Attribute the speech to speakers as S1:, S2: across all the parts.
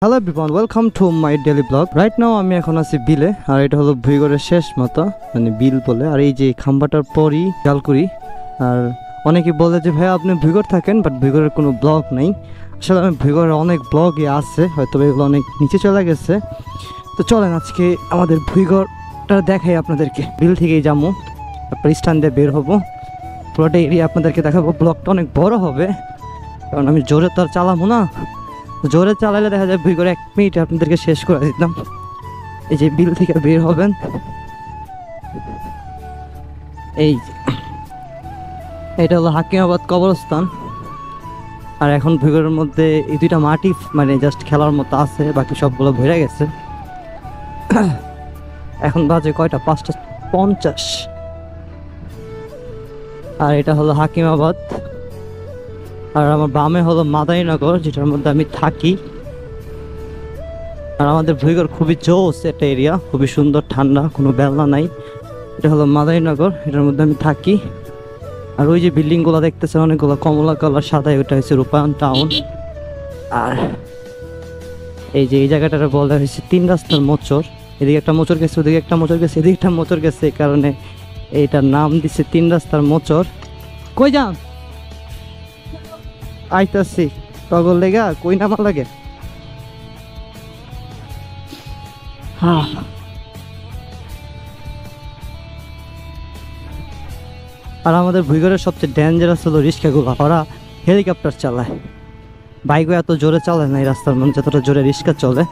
S1: Hello everyone, welcome to my daily blog. Right now আমি এখন আছি বিলে, আর এটা হলো ভুইগড়ের শেষ মতো, মানে বিল বলে। আর এই যে খাম্বাটার পরই জালকুড়ি। আর অনেকেই বলে যে ভাই আপনি ভুইগড় থাকেন, বাট ভুইগড়ের কোনো ব্লগ নেই। আসলে আমি ভুইগড়ের অনেক ব্লগই আছে, হয়তো এগুলো অনেক নিচে চলে গেছে। তো চলেন আজকে আমাদের ভুইগড়টা দেখাই আপনাদেরকে। বিল থেকেই যাবো, তারপর স্ট্যান্ড দিয়ে বের হবো, পুরোটা এরিয়া আপনাদেরকে দেখাবো। ব্লগটা অনেক বড় হবে, কারণ আমি জোরে তো আর চালাবো না। জোরে চালাইলে দেখা যায় ভুইগড়ে 1 মিনিটে আপনাদেরকে শেষ করে দিতাম। এই যে বিল থেকে বের হবেন, এই এটা হলো হাকিমাবাদ কবরস্থান। আর এখন ভুইগড়ের মধ্যে এই দুইটা মাটি মানে জাস্ট খেলার মতো আছে, বাকি সবগুলো ভরে গেছে। এখন বাজে কয়টা, 5:50। আর এটা হলো হাকিমাবাদ, আর আমার বামে হলো মাদারীনগর, যেটার মধ্যে আমি থাকি। আর আমাদের ভুইগড় খুবই জোস একটা এরিয়া, খুবই সুন্দর, ঠান্ডা, কোনো বেলনা নাই। এটা হলো মাদারীনগর, এটার মধ্যে আমি থাকি। আর ওই যে বিল্ডিংগুলো দেখতেছেন অনেকগুলো কমলা কালার, সাদা, ওইটা হচ্ছে রূপায়ণ টাউন। আর এই যে এই জায়গাটা বলা হয়েছে 3 রাস্তার মোচর। এদিকে একটা মোচর গেছে, ওদিকে একটা মোচর গেছে, এদিকে একটা মোচর গেছে, এই কারণে এইটার নাম দিচ্ছে 3 রাস্তার মোচর। কই যান? আইতাছি টগর লেগা, কই নামা লাগে। হ্যাঁ, আর আমাদের ভুইগড়ের সবচেয়ে ডেঞ্জারাস হলো রিক্সাগুলো। ওরা হেলিকপ্টার চালায়, বাইকও এত জোরে চালায় না এই রাস্তার মধ্যে যতটা জোরে রিক্সা চলে।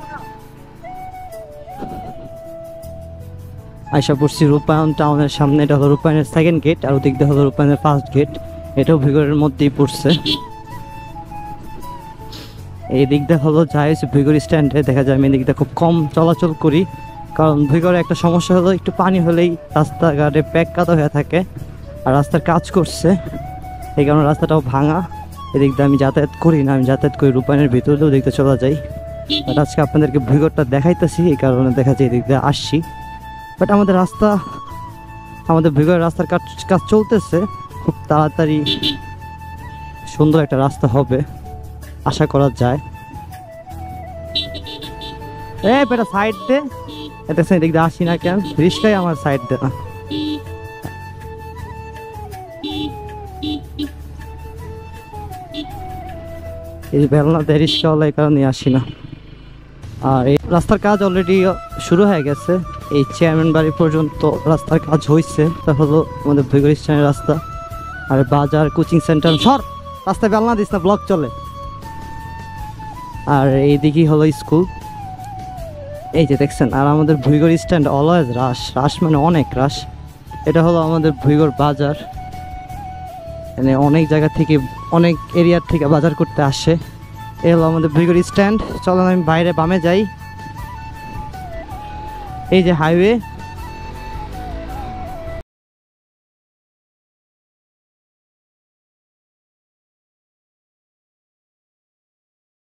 S1: আইসা পড়ছি রূপায়ণ টাউনের সামনে। এটা হলো রূপায়ণের 2nd গেট, আর ওদিক দিয়ে হলো রূপায়ণের 1st গেট। এটাও ভুইগড়ের মধ্যেই পড়ছে। এই দিক দিয়ে হলো যাই হচ্ছে ভুইগড় স্ট্যান্ডে। দেখা যায় আমি এই দিক দিয়ে খুব কম চলাচল করি, কারণ ভুইগড়ে একটা সমস্যা হলো একটু পানি হলেই রাস্তাঘাটে প্যাক কাদা হয়ে থাকে। আর রাস্তার কাজ করছে, এই কারণে রাস্তাটাও ভাঙা। এদিক দিয়ে আমি যাতায়াত করি না, আমি যাতায়াত করি রূপায়ণের ভিতরে, ওদিক দিয়ে চলে যাই। বাট আজকে আপনাদেরকে ভুইগড়টা দেখাইতেছি, এই কারণে দেখা যায় এদিক দিয়ে আসছি। বাট আমাদের রাস্তা, আমাদের ভুইগড়ের রাস্তার কাজ চলতেছে, খুব তাড়াতাড়ি সুন্দর একটা রাস্তা হবে আশা করা যায়। বেটা সাইড দে, দেখছেন এদিক দিয়ে আসি না কেন, রিস্কাই আমার সাইড দে না। এই বেলনাতে রিস্কাওয়ালা, এই কারণে আসি না। আর এই রাস্তার কাজ অলরেডি শুরু হয়ে গেছে, এই চেয়ারম্যান বাড়ি পর্যন্ত রাস্তার কাজ হয়েছে। তা হলো আমাদের ভুইগড় স্ট্যান্ডের রাস্তা। আর বাজার, কোচিং সেন্টার, সব রাস্তায় বেলনা দিস না, ব্লক চলে। আর এইদিকেই হলো স্কুল, এই যে দেখছেন। আর আমাদের ভুইগড় স্ট্যান্ড অলওয়েজ রাশ, রাশ মানে অনেক রাশ। এটা হলো আমাদের ভুইগড় বাজার, মানে অনেক জায়গা থেকে, অনেক এরিয়ার থেকে বাজার করতে আসে। এ হলো আমাদের ভুইগড় স্ট্যান্ড। চলেন আমি বাইরে বামে যাই। এই যে হাইওয়ে,